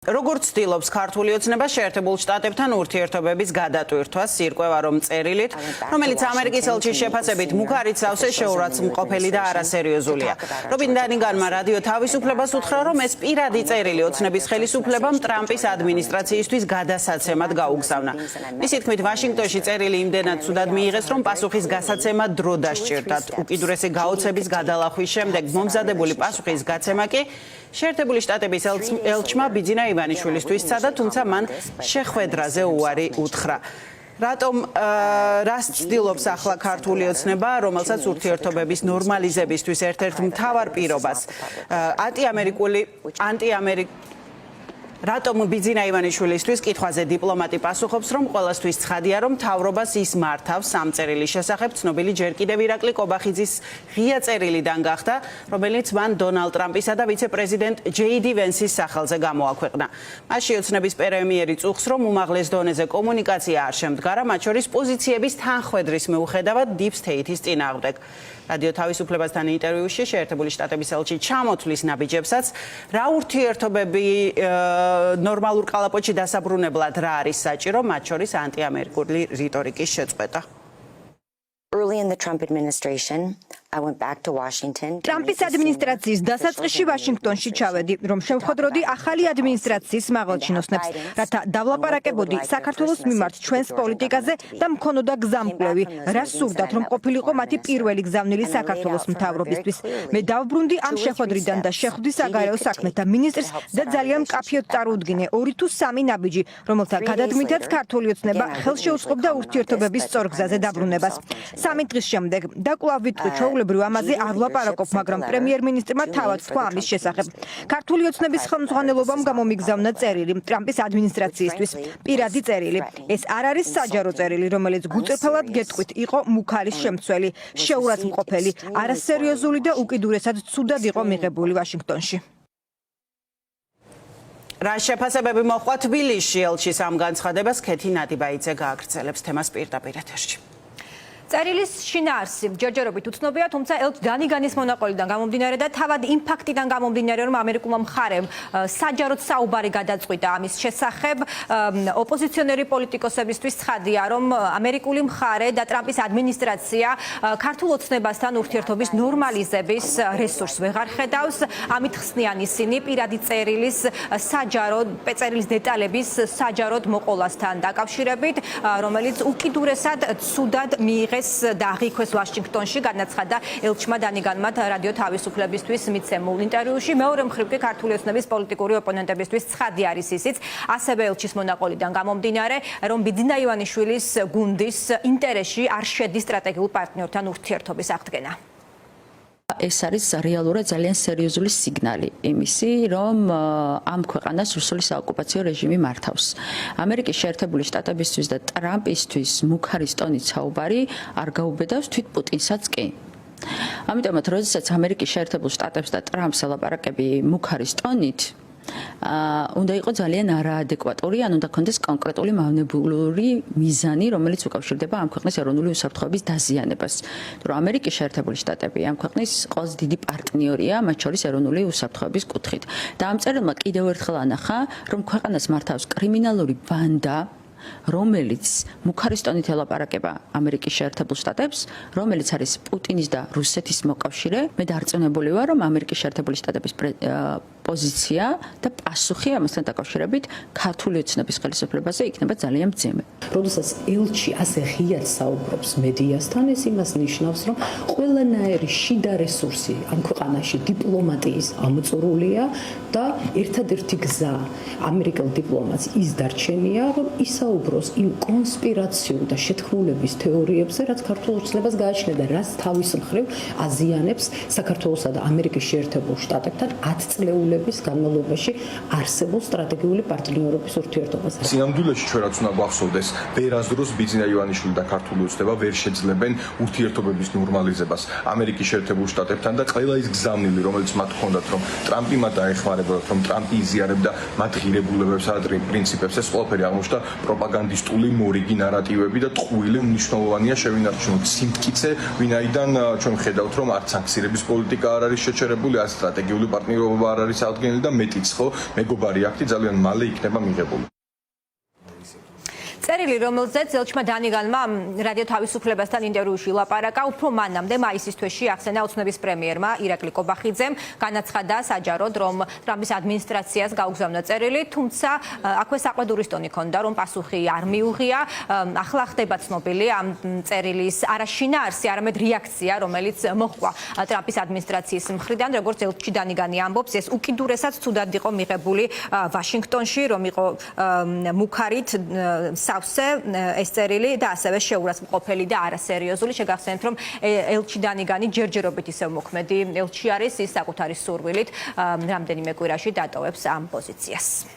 როგორც ცდილობს ქართული ოცნება შეერთებულ შტატებთან ურთიერთობების გადატვირთვას სირკვევა რომ წერილით, რომელიც ამერიკის ელჩის შეფასებით მუქარიცავსე შეურაცხმყოფელი და არასერიოზულია. რობინ დანიგანმა რადიო თავისუფლებას უთხრა, რომ ეს პირადი წერილი ოცნების ხელისუფლებამ ტრამპის ადმინისტრაციისთვის გადასაცემად გაუგზავნა. მისი თქმით, ვაშინგტონში წერილი იმდენად ცუდად მიიღეს, რომ პასუხის გასაცემა დრო დასჭირდათ. უკიდურესი გაოცების გადალახვის შემდეგ მომზადებული პასუხის გაცემა კი შეერთებული შტატების ელჩმა ბიძინა ივანიშვილისთვის სცადა, თუმცა მან შეხვედრაზე უარი უთხრა. რატომ რას ცდილობს ახლა ქართული ოცნება, რომელსაც ურთიერთობების ნორმალიზებისთვის ერთ-ერთ მთავარ პირობას რატომ ბიძინა ივანიშვილისთვის კითხვაზე დიპლომატი პასუხობს, რომ ყველასთვის ცხადია, რომ მთავრობას ის მართავს ამ წერილის შესახებ ცნობილი ჯერ კიდევ ირაკლი კობახიძის ღია წერილიდან გახდა, რომელიც მან დონალდ ტრამპისა და ვიცე-პრეზიდენტ ჯეი დი ვენსის სახელზე გამოაქვეყნა. მასში ოცნების პრემიერი წუხს, რომ უმაღლეს დონეზე კომუნიკაცია არ შემდგარა, მათ შორის პოზიციების თანხვედრის მიუხედავად დიპ სტეითის წინააღმდეგ. რადიო თავისუფლებასთან ინტერვიუში შეერთებული შტატების ელჩი ჩამოთვლის ნაბიჯებსაც, რა ურთიერთობები ნორმალურ კალაპოტში დასაბრუნებლად რა არის საჭირო, მათ შორის ანტიამერიკული რიტორიკის შეწყვეტა. Early in the Trump administration, I went back to Washington. ტრამპის ადმინისტრაციის დასაწყისში ვაშინგტონში ჩავედი, რომ შევხვედროდი ახალი ადმინისტრაციის მაღალჩინოსნებს, რათა დავლაპარაკებოდი საქართველოს მიმართ ჩვენს პოლიტიკაზე და მქონოდა გზამკვლევი, რა სურდათ, რომ ყოფილიყო მათი პირველი გზავნილი საქართველოს მთავრობისთვის. მე დავბრუნდი ამ შეხვედრიდან და შეხვდი საგარეო საქმეთა მინისტრს და ძალიან მკაფიოდ წარუდგინე 2 თუ 3 ნაბიჯი, რომელთა გადადგმითაც ქართული ოცნება ხელს შეუწყობდა ურთიერთობების სწორ გზაზე დაბრუნებას. 3 დღის შემდეგ და კვლავ ვიტყვი ჩვეულებრივ ამაზე არ ვლაპარაკობ, მაგრამ პრემიერ-მინისტრმა თავად თქვა ამის შესახებ. ქართული ოცნების ხელმძღვანელობამ გამომიგზავნა წერილი ტრამპის ადმინისტრაციისთვის, პირადი წერილი. ეს არ არის საჯარო წერილი, რომელიც გუწევთელად გეტყვით იყო მუქარის შემცველი, შეურაცხმყოფელი, არასერიოზული და უკიდურესად ცუდად იყო მიღებული ვაშინგტონში. რა შეფასებები მოჰყვა თბილისში ელჩის ამ განცხადებას, ქეთი ნადიბაიძე გააგრძელებს თემას პირდაპირ ეთერში. წერილის შინაარსი ჯერჯერობით უცნობია, თუმცა ელჩ დანიგანის მონაყოლიდან გამომდინარე და თავად იმ ფაქტიდან გამომდინარე, რომ ამერიკულმა მხარემ საჯაროდ საუბარი გადაწყვიტა ამის შესახებ, ოპოზიციონერი პოლიტიკოსებისთვის ცხადია, რომ ამერიკული მხარე და ტრამპის ადმინისტრაცია ქართულ ოცნებასთან ურთიერთობის ნორმალიზების რესურსს ვეღარ ხედავს. ამით ხსნიან ისინი პირადი წერილის წერილის დეტალების საჯაროდ მოყოლასთან დაკავშირებით, რომელიც უკიდურესად ცუდად მიიღეს და აღიქვეს ვაშინგტონში, განაცხადა ელჩმა დანიგანმა რადიო თავისუფლებისთვის მიცემულ ინტერვიუში. მეორე მხრივ კი ქართული ოცნების პოლიტიკური ოპონენტებისთვის ცხადი არის ისიც, ასევე ელჩის მონაყოლიდან გამომდინარე, რომ ბიძინა ივანიშვილის გუნდის ინტერესში არ შედის სტრატეგიულ პარტნიორთან ურთიერთობის აღდგენა. ეს არის რეალურად ძალიან სერიოზული სიგნალი იმისი, რომ ამ ქვეყანას რუსული საოკუპაციო რეჟიმი მართავს. ამერიკის შეერთებული შტატებისთვის და ტრამპისთვის მუქარის ტონით საუბარი არ გაუბედავს თვით პუტინსაც კი. ამიტომაც, როდესაც ამერიკის შეერთებულ შტატებს და ტრამპს ელაპარაკები მუქარის ტონით, უნდა იყოს ძალიან არაადეკვატური, ან უნდა ქონდეს კონკრეტული მავნებლური მიზანი, რომელიც უკავშირდება ამ ქვეყნის ეროვნული უსაფრთხოების დაზიანებას. რომ ამერიკის შეერთებული შტატები ამ ქვეყნის ყველაზე დიდი პარტნიორია, მათ შორის ეროვნული უსაფრთხოების კუთხით. და ამ წერილმა კიდევ ერთხელ ანახა, რომ ქვეყანას მართავს კრიმინალური ბანდა, რომელიც მუქარის ტონით ელაპარაკება ამერიკის შეერთებულ შტატებს, რომელიც არის პუტინის და რუსეთის მოკავშირე. მე დარწმუნებული ვარ, რომ ამერიკის შეერთებული შტატების პოზიცია და პასუხი ამასთან დაკავშირებით ქართული ოცნების ხელისუფლებაზე იქნება ძალიან მძიმე. როდესაც ელჩი ასე ღიად საუბრობს მედიასთან, ეს იმას ნიშნავს, რომ ყველანაირი შიდა რესურსი ამ ქვეყანაში დიპლომატიის ამოწურულია და ერთადერთი გზა ამერიკელ დიპლომატს ის დარჩენია, რომ ისაუბროს იმ კონსპირაციულ და შეთქმულების თეორიებზე, რაც ქართულ ოცნებას გააჩნია და რაც თავის მხრივ აზიანებს საქართველოსა და ამერიკის შეერთებულ შტატებთან 10 წლეულების განმავლობაში არსებულ სტრატეგიული პარტნიორობის ურთიერთობას. სინამდვილეში ჩვენ რაც უნდა გვახსოვდეს, ვერასდროს ბიძინა ივანიშვილი და ქართული ოცნება ვერ შეძლებენ ურთიერთობების ნორმალიზებას ამერიკის შეერთებულ შტატებთან და ყველა ის გზავნილი, რომელიც მათ ჰქონდათ, რომ ტრამპი მათ დაეხმარებოდა, რომ ტრამპი იზიარებდა მათ ღირებულებებსა და პრინციპებს, ეს ყველაფერი აღმოჩნდა პროპაგანდისტული მორიგი ნარატივები და ტყუილი მნიშვნელოვანია შევინარჩუნოთ სიმტკიცე, ვინაიდან ჩვენ ხედავთ, რომ არც სანქციების პოლიტიკა არ არის შეჩერებული, არც სტრატეგიული პარტნიორობა არ არის წარდგენილი და მეტიც ხო მეგობარი აქტი ძალიან მალე იქნება მიღებული. წერილი, რომელზეც ელჩმა დანიგანმა რადიო თავისუფლებასთან ინტერვიუში ლაპარაკა, უფრო მანამდე მაისის თვეში ახსენა ოცნების პრემიერმა ირაკლი კობახიძემ, განაცხადა საჯაროდ, რომ ტრამპის ადმინისტრაციას გაუგზავნა წერილი, თუმცა აქვე საყვედურის ტონი ჰქონდა, რომ პასუხი არ მიუღია. ახლა ხდება ცნობილი ამ წერილის არა შინაარსი, არამედ რეაქცია, რომელიც მოჰყვა ტრამპის ადმინისტრაციის მხრიდან, როგორც ელჩი დანიგანი ამბობს, ეს უკიდურესად ცუდად იყო მიღებული ვაშინგტონში, რომ იყო მუქარით სავსე ეს წერილი და ასევე შეურაცხმყოფელი და არასერიოზული. შეგახსენებთ, რომ ელჩი დანიგანი ჯერჯერობით ისევ მოქმედი ელჩი არის, ის საკუთარი სურვილით რამდენიმე კვირაში დატოვებს ამ პოზიციას.